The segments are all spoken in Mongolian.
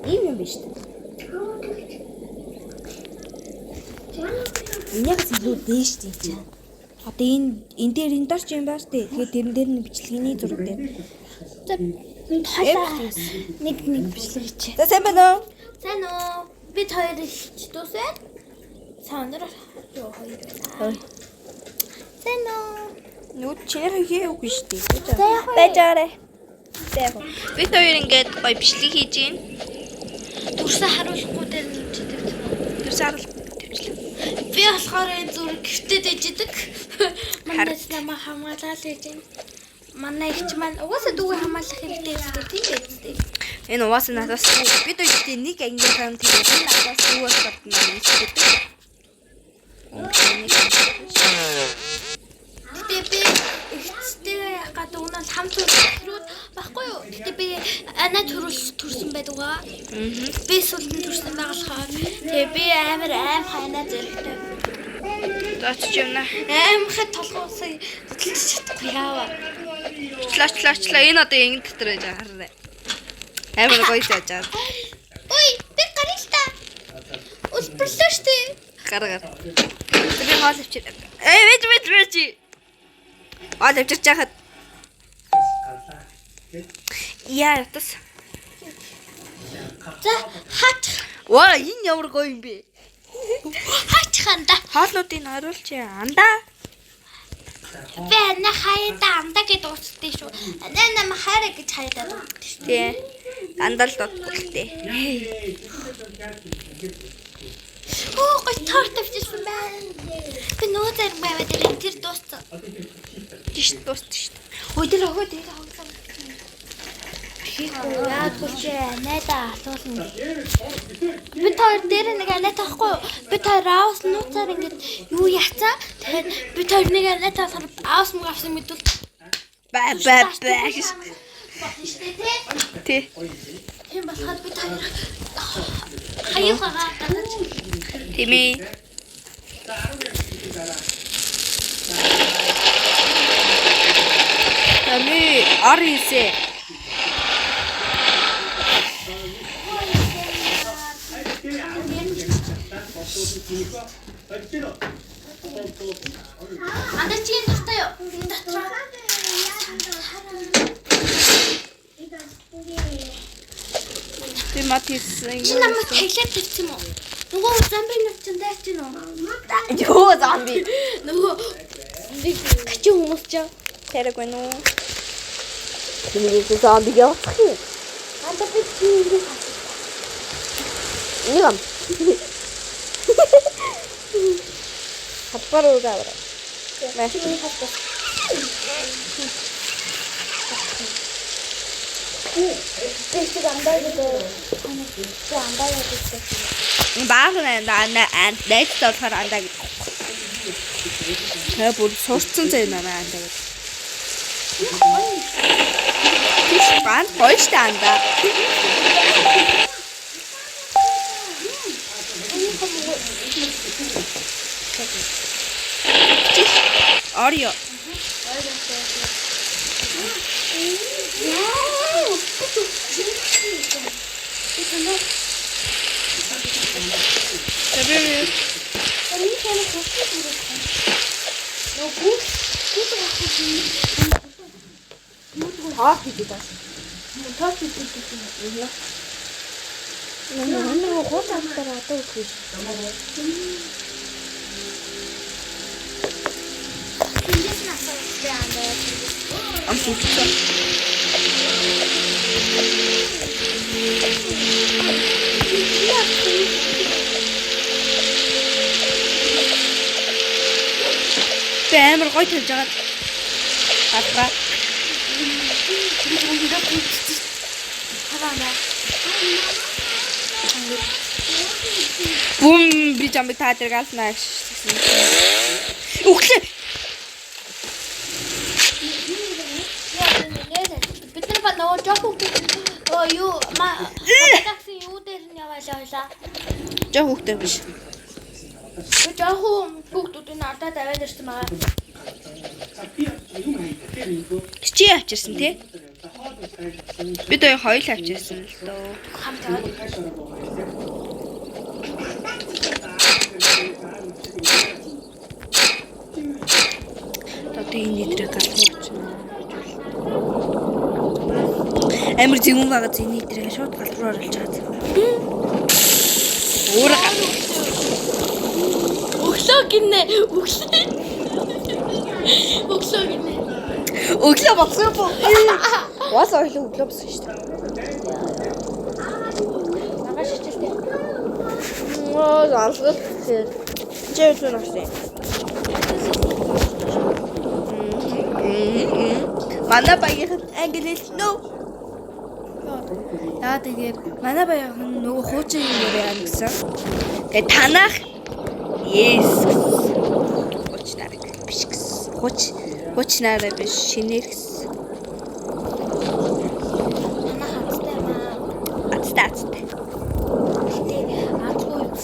Ийм юм биш үү? Энийгээс илүү дээш тийм чаа. Одоо энэ дээр энэ дорч юм байна штэ. Тэгэхээр тэрэн дээр нь бичлэгийн зураг дээр. Нэг бичлэг хийчих. За сайн байна уу? Сайн уу? Бид хоёр их дуусаа. Саандар юу хоёр байна. Сайн уу? Нүд чээр хийгээгүй штэ. Баяжаарай. Бид хоёр ингээд гоё бичлэг хийж гин. Дүрсээ харуулахгүй дээр нь чидэг. Дүрсээ харуулахгүй төвчлээ. Би болохоор энэ зүрх гэртээд ээждэг. Манайс намайг хамгаалаад ээж. Манай ихч маань угаасаа дүүгээ хамгаалах хэрэгтэй гэдэг тийм байцтэй. Энэ угаасаа надаас бид хоёрын нэг ангийнхан тэгээд надаас дүүгээ шатна гэдэг. Гэтэ би ихчтэй ягаад өнөө хамт төрөөд баггүй юу? Гэтэ би анаа төрсөн байдгаа. Би сүлдэн төрсөн байгаа болохоор тэгээ би амар хайнаа зэрэгтэй. Дооч юм наа. Амхад толгоосоо хөдөлж чадахгүй яава. Члаа энэ одоо ингэ дотор байж байгаа хараа. Амар гоё зааж байгаа. Ой, би гарыг та. Улбарлаа штэ. Гар. Би хоол авчир. Вэж. Хоол авчирч яхад. Яа, тас. За, хаач. Ваа, энэ ямар гоё юм бэ? Хаач ханда. Хоолнуудыг оруулж андаа. Би анаа хаяада андаа гэж дуусдээ шүү. Анаа намайг хайраа гэж хаяада дуусдээ шүү. Тий. Андаа л дутгуултээ. Оо, гой торт авчихсан байна. Би нөө зарим байваа тэр дууссан. Тиш дууссан шүү. Ой, тэр өгөө дээр хавлаа. Яа тулчээ найда асуулна. Би тоор дээр нэг анаа таахгүй. Би тоор аус нууцаар ингэж юу яцаа. Тэгэхээр би тоор нэг анаа тасаар аус муу авсан мэдвэл Баа. Тий. тийм болоход би тоор хаягаа гадаж. Тими. Тами арисе. Анда чи энэ дотор юу? Энэ дотор. Тиматис. Чи намайг таглаад тавьсан юм уу? Нөгөө замбри навчин дайч гин үү? Юу замби? Нөгөө качи хүмүүс ч Тэрэг вэ нүү? Тимээс замби явах юм. анда би чи Нигам. Хаппар угаа аваа. Маш энэ хатас. Тэсэг андаа гэдэг. Чи андаа гэдэг. баах нэ найз болохоор андаа гэдэг. Тэгээ бүр сурцсан зэ намаа андаа гэдэг. Тиш банд гоё штэ андаа. Орё. Амар гоё төлж байгаа. Хатра. Бум би жамб таатер галснаа. Үхлээ. Бид нар ба нөгөө жоох юу такси юу дээр нь яваалаа. Жоо хүүхдээ биш. Жаахан хүүхдүүдийн ардаа даваад ирсэн байгаа. Чи авчирсан тий? Бид хоёул авчирсан л дөө. Хамт яваад. Одоо энэ нэтрэг галууч. Амар зэвүүн байгаа зэний нэтрэг шууд гал руу оруулж байгаа. Өөр гал. Өглөө гинэ. Өглөө гинэ. Өглөө болсон юм. Уус ойлоо өглөө болсон шүү дээ. Магаш хичээлтэй. Оо залгал. Чи юу нэрсэн? Манай баяхан англи нөө. Яа тэгээд манай баяхан нөгөө хуучин юм яриа гэсэн. Тэгээд танах yes. Хуучнараа биш гэсэн. Хуучнараа биш шинээр гэсэн. Манай хацтай маа. Ацтай. Гэтэ аадгүй бэ.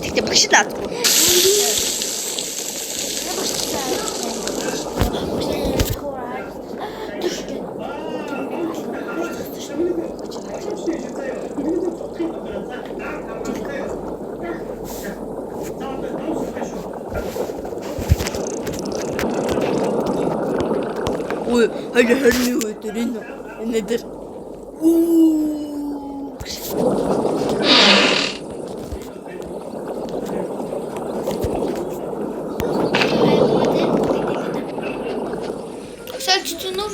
Тэгтээ багш даадгүй. Ой, хали өдөр энэ дээр. Сэлч нүр.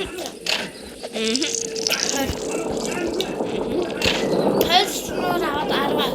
Сэлч нүр аваад арга.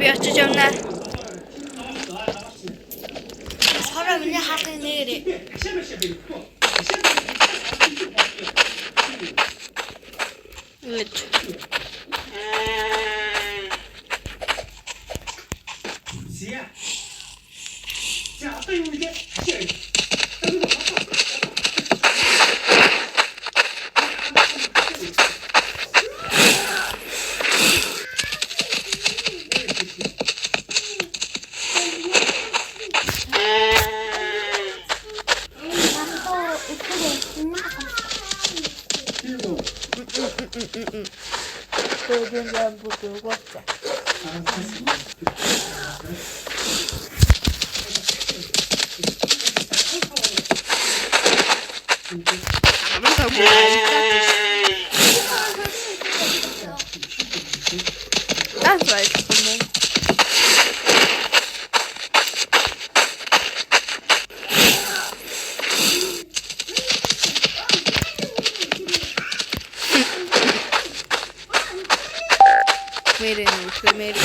Би очиж явна. Сороо миний хаалгын нэрээ. Үгүй. Зя. За одоо юу вэ? 그냥 보고 왔자. 아무도 몰라. 난 좋아해. Primero.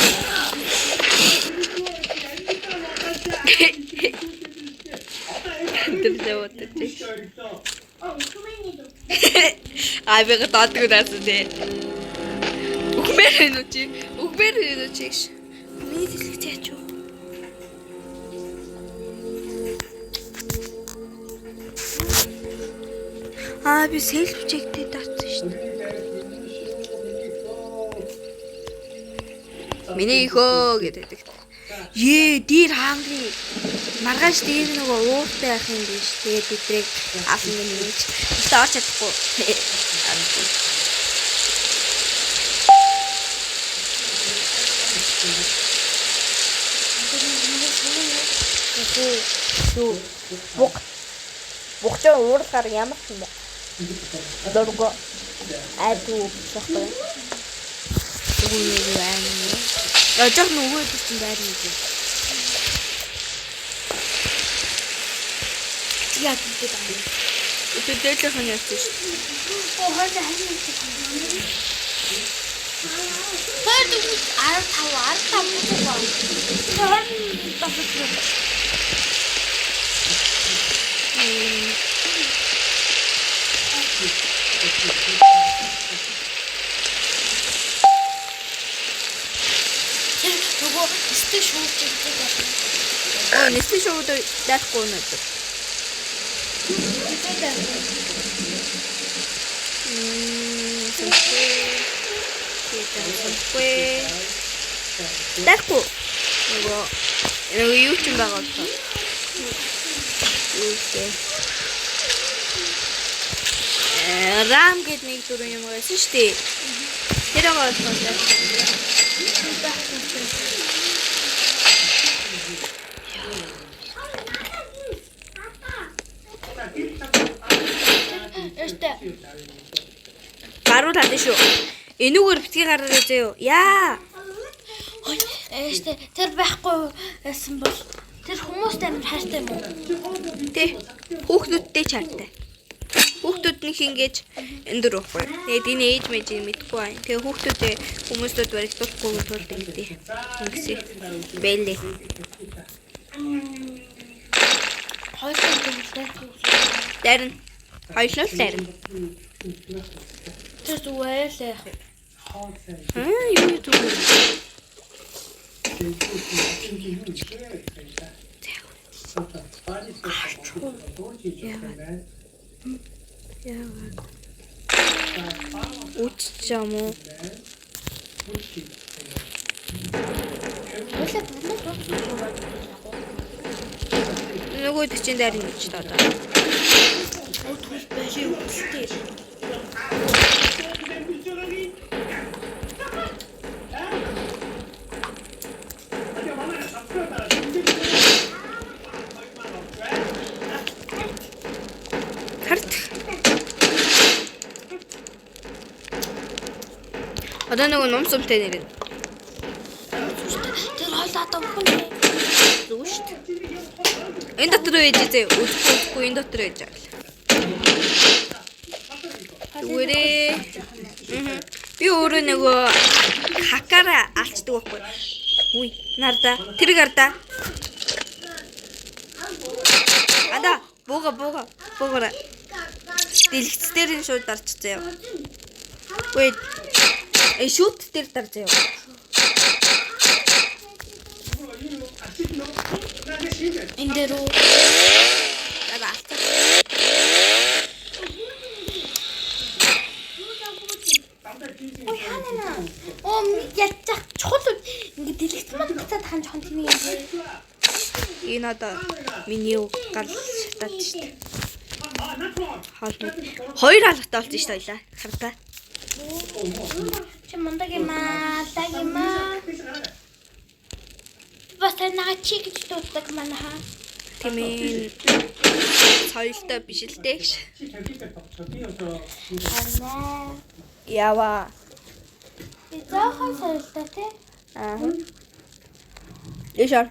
А бега таатгүй даасан тий. Үхмээр чи. Миний дэлгэж яач вэ? Би селф чектэй таасан шүү дээ. Миний хөө гэдэг. Дээр хангли. Маргааш дээр нөгөө ууртай байх юм биш. Тэгээд бидрийг авсан юм гэж. Өөртөө орч чадахгүй. Бухчаа уурахаар ямар юм бэ? Дөргөө айдуу болохгүй. Үгүй ээ. Яжах нөгөө тийм байр нэг. Яа гэдэг юм бэ? Төдөлийнх нь явсан шүү. Оо хойлоо хань. Тэр дүү 15 боо. Тэр нөгөө стик шууд гэдэг. Нэстэ шууд даахгүй надад. Даахгүй. Нөгөө юу ч юм байгаа бол. Рам гэдэг нэг дүр юм байсан шүү дээ. Тэр байгаа бол гаруу татсан шүү. Энүүгээр битгий гараарай заяа. Яа. Тэр байхгүй байсан бол тэр хүмүүстэй амар хайртай юм уу? Тэ. Хүүхдүүдтэй чартай. Хүүхдүүд нэг ингэж энэ дөр уухгүй. Тэгээд энэ ээж мэж мэдгүй байна. Тэгээ хүүхдүүдээ хүмүүстүүд баригдуулахгүй тулд ингэдэй. Ингэсэй. Бэлээ. Хоёулаа төлөвлөлтэй. Дарин. Хоёулаа дарин. Тэр зүгээр л яах вэ? Юу юу түр. Уччаму. Нөгөө төчин дарин гэж таа. Өтгөл байж үстэй. Одоо нөгөө номсомтой нэрэн. Тэр хойлоо дөнгөн. Зүг шүү дээ. Энэ дотор байж зэ үгүй энэ дотор байж байгаа. Зүгээрээ. Би өөрөө нөгөө хакаараа алчдаг байхгүй. Үгүй нарда тэрэг арда. Ада буугаараа. Дэлгэц дээр нь шууд дарч заяа. Үгүй шут дээр дарж заяа. Энэ дээр үү? Оо ятчих чухал ингэ дэлгэцэн модцаад хань хон тийм юм. Энэ одоо миний гал шатаад шүү дээ. Хоёр алгатай болсон шүү дээ. Хардаа. Чи мундаг юм аа, даг юм аа. Бас танаа чи гэж дууддаг манайха. Тэмээ соёлтой биш л дээ гэж. Арнаа. Ява. Заахан соёлтой тий. Яшаар.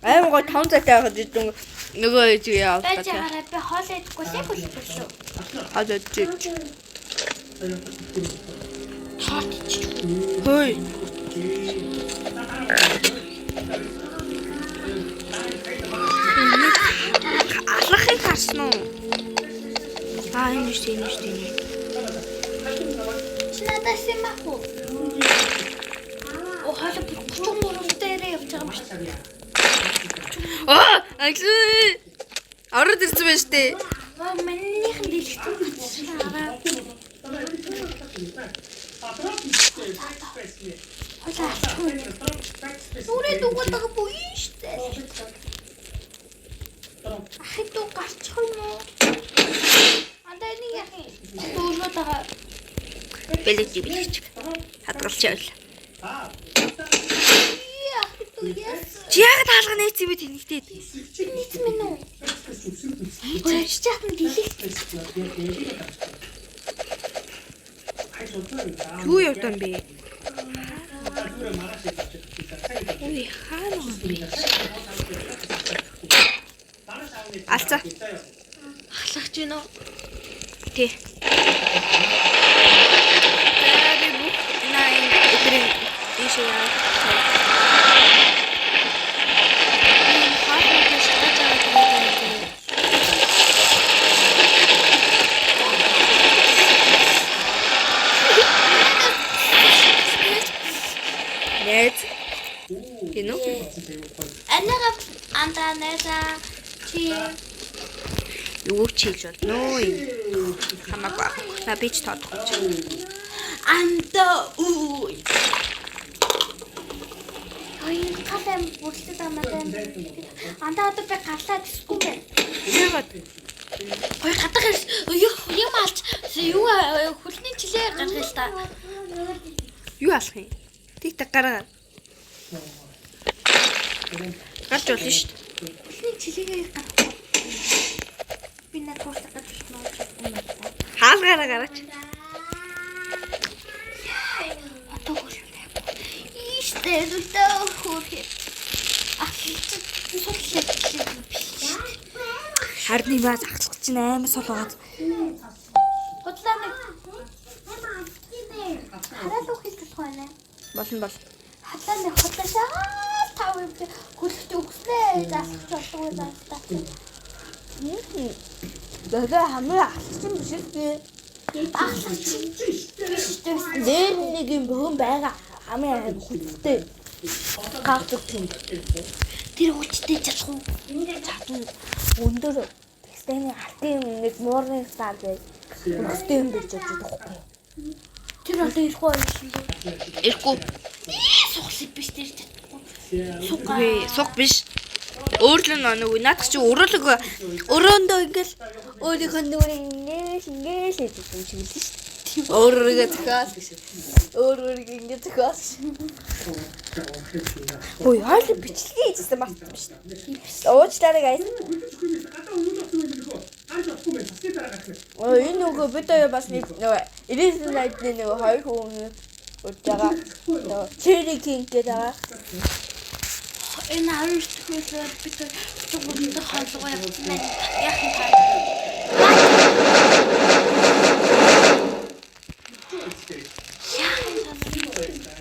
Аймаг гоо 5 цагтай байхад идэв нөгөө юу яа. Байж байгаараа би хоол идэхгүй л үгүй шүү. Хадад чич. Тарт чич. Хөөе. Алахыг харсан уу? Энэ шүү. Чи надаас юм ах уу? Оо хаалт 33 дээрээ явж байгаа юм шүү дээ. Ажлаа. Ороод ирсэн байж тээ. Манийхэн дэлгэцэн батсараа. Нүрээ дугадаг буй штэ. Ахиту гарчих юм уу? Андаа нэг яах юм? Дуурнаа тага. Бэлэж. Хадгалч явал. Чи яг таалга нээц юм тэнэгтэй. нийт минь үү? Чи чатан дэлгэх. Юу явдан бэ? Ой, хаана бэ? Алцаа. Ахлагч гинөө. Тий. Би бүх эдрийн ийшээ яа. Кино? Анага антанеса чи Юу ч хийж болно уу? Хамаагүй. На би ч тоодох гэж. анта уу. Ой, калем бүртээ амаатай. Антаа одоо би гарлаа гэсгүй бэ. Яагаад? Ой, гадаг юм алж юу хөлний жилээ гаргая л та. Юу алах юм? Тик гараа. Гарч болно шүү дээ. Хөлний жилээ гаргах. Би нэг хууртаа гарч нууж. Хаалгаараа гараач. Одоо хөлтэй. Ийштэй үлдээ хөрхи. Харны баа загсах чинь амар сол байгаад. Худлаа нэг. Хараад уу хэлдэг байна. Болно. Хадлаа нэг худлаашаа тав хөлт өгснээ засах болов уу. Дэгэ хамаа алсан биш үү? Дээр нэг юм бөөн байгаа. Хамаа хүчтэй. Гавдаг юм. Тэр хүчтэй чадах уу? Өндөр тэстэний алтын нэг муурны сар гэж. Хүчтэй юм гэж бодож байгаа. Тэр одоо ирэх үү юм. Ирэхгүй. Сухлыг биш тэр чадахгүй. Сух биш. Өөрлөн нэг наадах чи өрөөндөө ингээл өөрийнхөө нүрээ ингээл хийж байгаа юм шиг л шүү дээ. Өөрөөрөө зөхөөс гэж. Өөрөөрөө ингээд зөхөөс. Ой, хаалт бичлэгээ хийжсэн бас биш. Уучлаарай guys. Ой, энэ нөгөө бид бас нэг Elizabeth Knight-ийн нөгөө хоёр хүн урд байгаа. Cherry King гэдэг байгаа. Энэ арилтгүйсээр бид бүгд хаалгаа явуулсан байна. Яах юм бэ?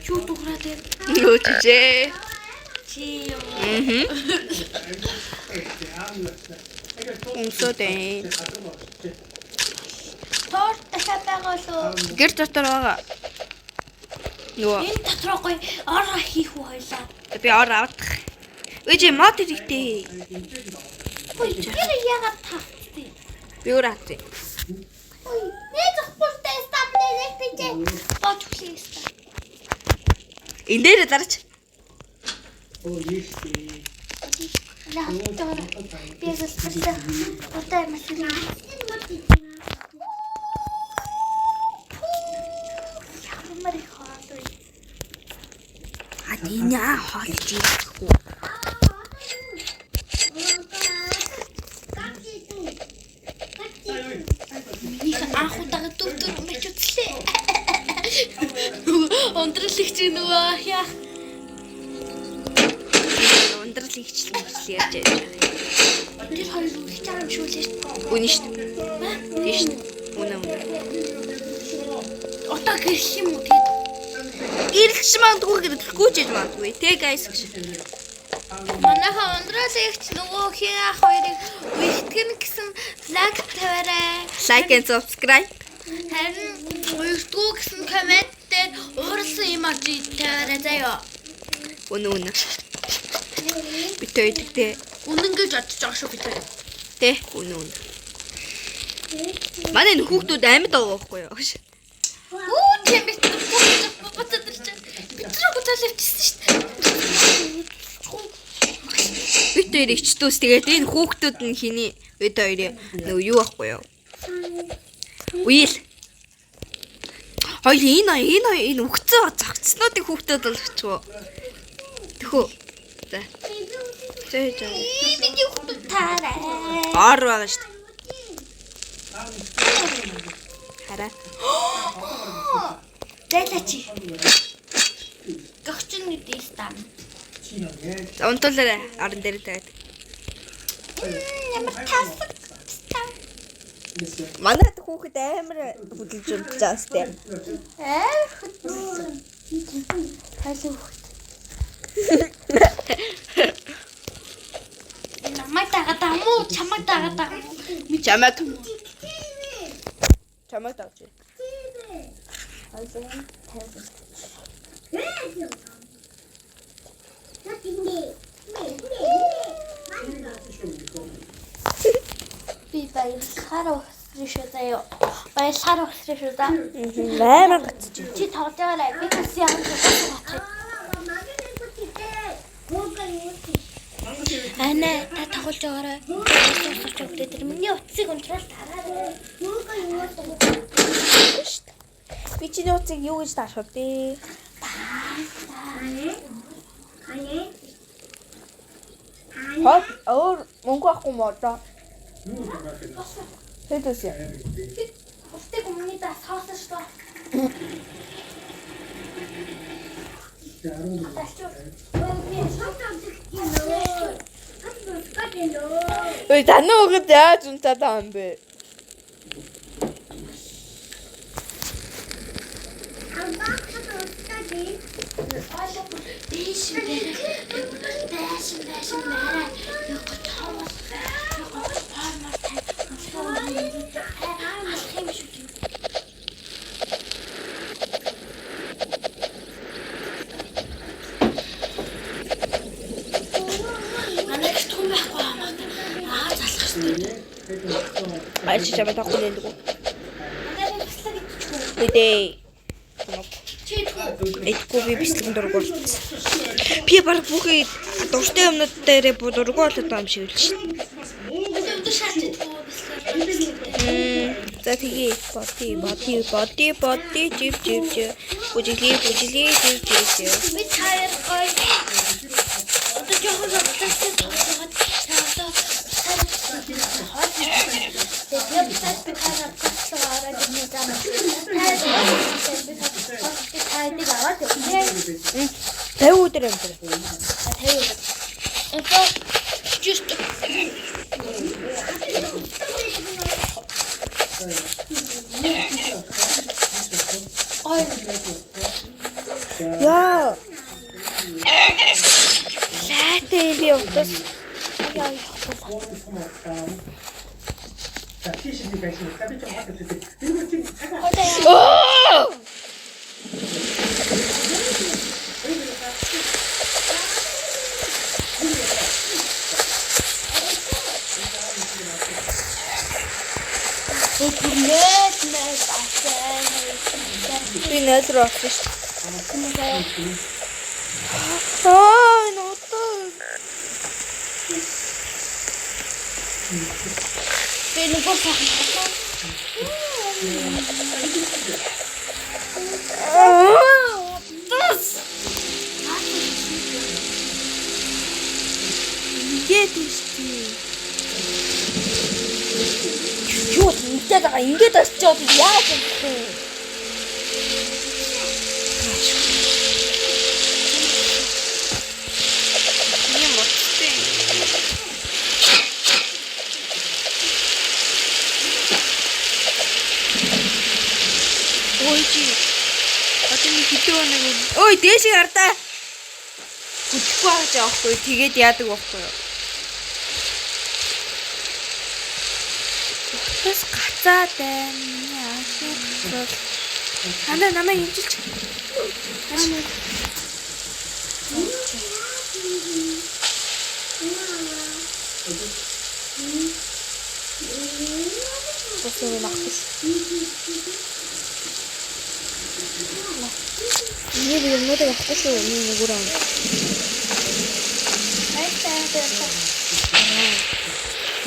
Юу дуурайд юм? Юу чижээ? Чи юу? Өмсөдэй. Торт дахиад байгаа лөө. Гэр дотор байгаа. Нөгөө Энэ дотроо гоё ор хийх үү хоёлаа. би ор авах. Үгүй мод хэрэгтэй. Ой, тэр яагаад тавцдээ? Би өөр авчих. Ой, нэг зөвхөлтэй стабнэ нэг бижээ. Бож хүлээс. Энд дээр дараач. Лаптор. Бигэл фэрсэ. Отой машин. Ямарх хаатай. Адина хоолж ирэхгүй. Нэг анхудаага дүр мэж үзлээ. Ондролч нөгөө яах. Ундрал ихчлэн ярьж байгаа. Тэр хоёр их чам шүү лээ. Үнэн шүү дээ. Тийш үү? Үнэн. Одоо гэрх юм уу тэгээд Гэрэлч мандгүй гэрэхгүй ч гэж мандгүй. Тэ guys гэж. манайха ондролч нөгөө хин ах хоёрыг үлтгэн гэсэн лайк тавиарай. Like and subscribe. Харин үлдгүү гэсэн коммент дээр уурсан эможи тавиарай заяа. Үнэн. Би тойдтэй. Үнэн гэж бодож байгаа шүү би тэр. Тэ үнэн. Манай хүүхдүүд амьд байгаа байхгүй юу? Оо тийм бит. Битрэг утаалчихсан шүү дээ. Бид хоёр ичдүүс тэгээд энэ хүүхдүүд нь хиний бид хоёрын нөгөө юу байхгүй юу? Уйл. Хоёул энэ өгцөө загцснуудын хүүхдүүд болчихвоо. Тэхүү. За. За. Миний хүүхдүүд таарай. Ор байгаа шүү дээ. Хараа. Зайлачи. Гогчин гэдэг стам. За унтуулаарай. Орон дээр тавиад. Ямар тасаг стам. Манайд хүүхэд амар хөдөлж унтж байгаа сте. Тайлбар. Намайг дагаад амуу, чамайг дагаад амуу. Чамайг дагч. Би баярлахаар өсрөшөө заяа. Баярлахаар өсрөшөө да. Амар гацж. Чи тоглож байгаарай. Би бас яг тоглох. Ана та тоглож байгаарай. Өсрөж өгдөө тэр миний утсыг унтраал тараарай. Би чиний утсыг юу гэж таашгүй бэ? Хот өөр мөнгө авахгүй мó одоо. Хэдээс яа. Утсыг өмнөд асуусан шүү. Ой тань өгд яаж унтаад байгаа юм бэ? Ай чи чамд авахгүй нэ лгүү. Үдээ. Эдгүй би бислэг дургуул. Би баг бүхий дуртай юмнууд дээрээ дургуул одоо юм шиг л шин. За тэгээ боди жив бүжиглээ жив. Би таяр гой. Одоо жоохон зогссон тоглоод цаасаа Тэвүүдэр юм. Яа. Лаатай би утас. Би нэлэр авсан шүү. Нотоо. Би нэг болсон. Юу нэгтэй байгаа ингэж очиод яаж юм бэ? Ой дээшээ гардаа. Хүчгүй байгаа ч аахгүй тэгээд яадаг байхгүй юу? Бас гацаад байна. Ана намайг хэмжилж. Босоо нахс. Нэг юм уу даа хэвчээ нэг үрэн.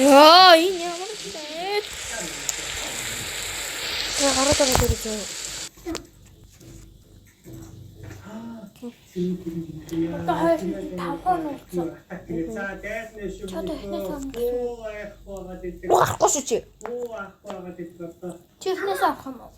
Яа, энэ ямар бэ? Я гараад байгаа дөрөв. Одоо хоёр тавхан ууцсан. واахгүй шүү чи. Чихнээс авах юм уу?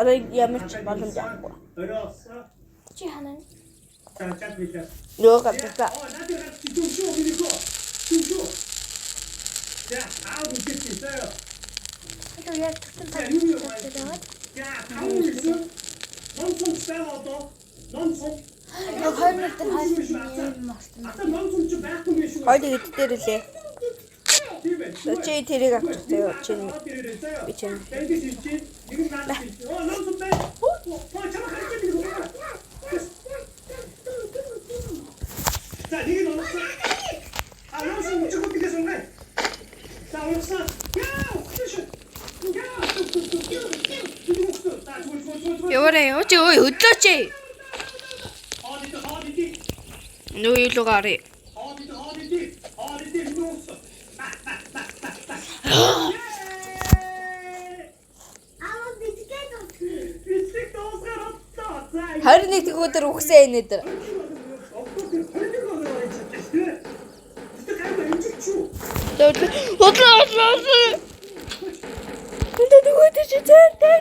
барыг ямар ч боломж авахгүй. 어려웠어? Чи ханаа. 자, 빌려. Нөгөө гадаа. 나한테 같이 좀 쉬어, 미리고. 좀 쉬어. 자, 아우, 이길 수 있어요. Одоо яг тэгсэн 자, тань 유유. тавьчихад. 자, 가고 있어. 넌손 싸워도. 넌손. Яг 2 минутын хойно мартсан. 아까 넌손 좀 байхгүй биш үү? Хоёул хэд дээр үлээ. Чи тэрийг авчихсан чи би чинь. 자, 이게 넘었어. 아, 넘었어. 무조건 비켜서 그래. 자, 올렸어. 야, 피니쉬. 야, 뚝뚝뚝뚝. 자, 좋아. Яваарай. Өө өдлөөч. 어디디. Нөгөө юу л гарыг. 어디디. 누웠어. 비스켓 너무 살았다. 자, 21 өдөр үхсэн энэ дээр. Бодлоо. Энд нөгөө тийч зэнтэй.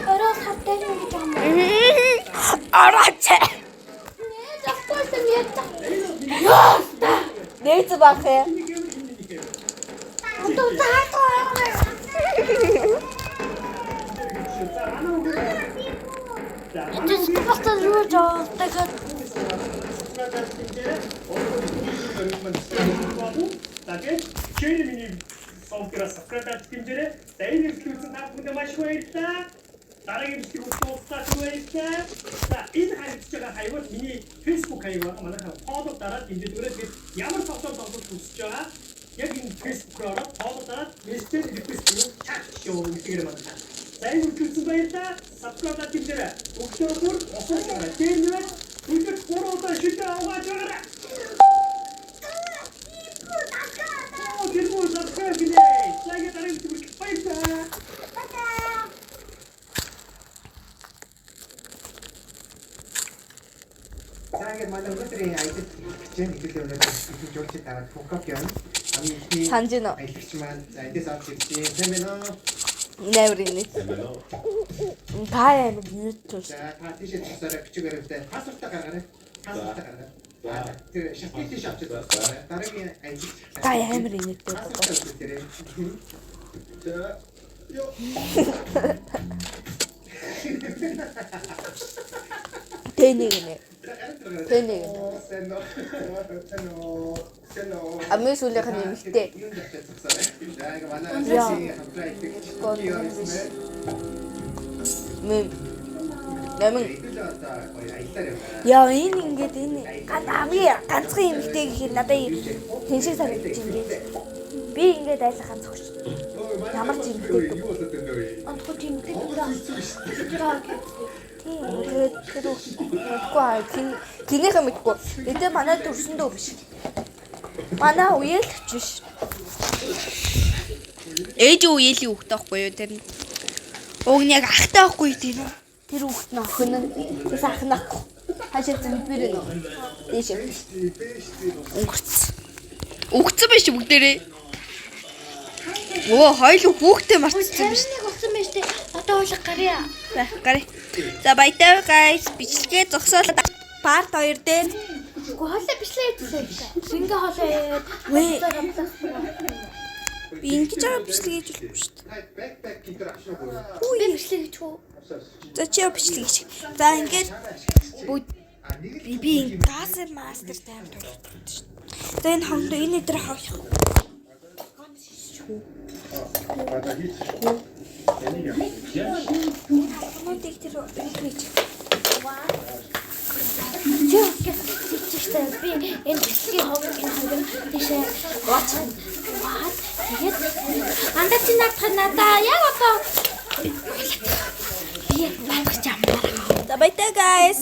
Ороо хаттай юм гэж юм. Араач. Нээ завхсан ятта. Нээц бах ээ. Одоо таатаа. Энд скопта юу жоо дахиад дараагийн бичлэг устгуулсан түгээсээ за энэ харилцаж байгаа хаяг миний Facebook хаяг байна. Манай фоллоу дараад энэ дээрээ тэгээд ямар фото тоглох хүсэж байгаа яг энэ Facebook-оор фоллоу дараад мессеж реквест хийх чат шоу гэдэг юм байна. За энэ үзсэн баярлалаа. Subscribe хийгээрэй. Өглөөр осоо гараа. Тэрнээ үлдэх 3 удаа шидэ аваад байгаарай. Тэргүй subscribe хийлээ. Лайк дараагийн бичлэг баярлалаа. 자기 맞는 것들이 아이들 지금 이렇게 오늘 좋지 따라 복합견 아니 Санжино. 아이들지만 아이들 사업지 되면은 Never in it. Таа юм YouTube. 자다 티셔츠 주사를 비추거릴 때 파스타 가가래 파스타 가가래 그 샤프티 샵지 다른 게 아이들 Таа амар in it. 파스타 그때래 자요 Тэнийг нэ. Тэнийг. Амын сүлийнх нь эмэгтэй. Нэмэн. Яа энэ ингээд энэ хамгийн ганцхан эмэгтэй гэхээр надад тэншиг санагдаж ингээд. Би ингээд айлах ганц өгч. Ямар ч эмэгтэй. онцгой тийм гэдэг. Тэгэхгүй гинийхээ мэдгүй. Гэтэ манай төрсөндөө биш. Манай үеэлч биш. Ээж үеэлийн хүүхдээ байхгүй юу тэр нь. Уг нь яг ахтай байхгүй тийм үү? Тэр хүүхд нь охин нь. Тэс ах нь ахгүй. Хашаа зэмбэр нөө. Дээш. Өнгөрцөн биш бүгдээрээ. Оо хоёул хүүхдээ марцсан биш. Нэг болсон байж тээ. Одоо уулах гарья. Гарыг. За баярлалаа guys. Бичлэгээ зогсоол. Part 2 дээр. Гэхдээ хоолой бичлээ хийсэн. Шингээ хоолой яа. Вэ. Би ингэж байгаа бичлэгээ хийж болно шүү дээ. 백백 기들 하시고 Би бичлээ хийчих үү? За чи бичлэг хийж. За ингээд би газ мастер тайм тоглож шүү дээ. За энэ хонд энэ дээр хавчих. Модик тэр хийж. Чичтэй би энэ бичлэгийн ховыг энэ хоёрын тийшээ гоцсон. Тэгээд андаа чи надаа яг одоо би багч амбаа. За баярлалаа guys.